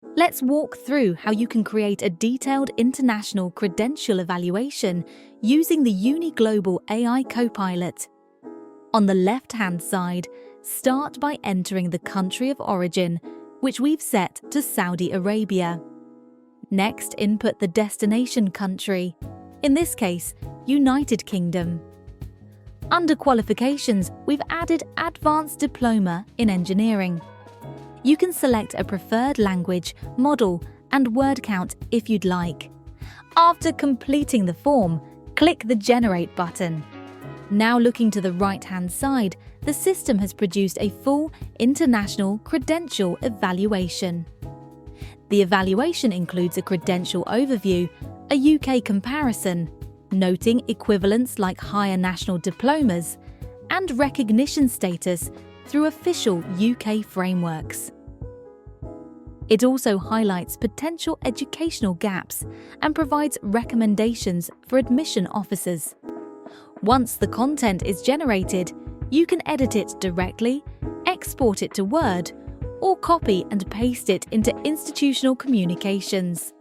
Let's walk through how you can create a detailed international credential evaluation using the UNI Global AI Copilot. On the left-hand side, start by entering the country of origin, which we've set to Saudi Arabia. Next, input the destination country, in this case, United Kingdom. Under qualifications, we've added Advanced Diploma in Engineering. You can select a preferred language, model, and word count if you'd like. After completing the form, click the Generate button. Now looking to the right-hand side, the system has produced a full international credential evaluation. The evaluation includes a credential overview, a UK comparison, noting equivalents like higher national diplomas, and recognition status through official UK frameworks. It also highlights potential educational gaps and provides recommendations for admission officers. Once the content is generated, you can edit it directly, export it to Word, or copy and paste it into institutional communications.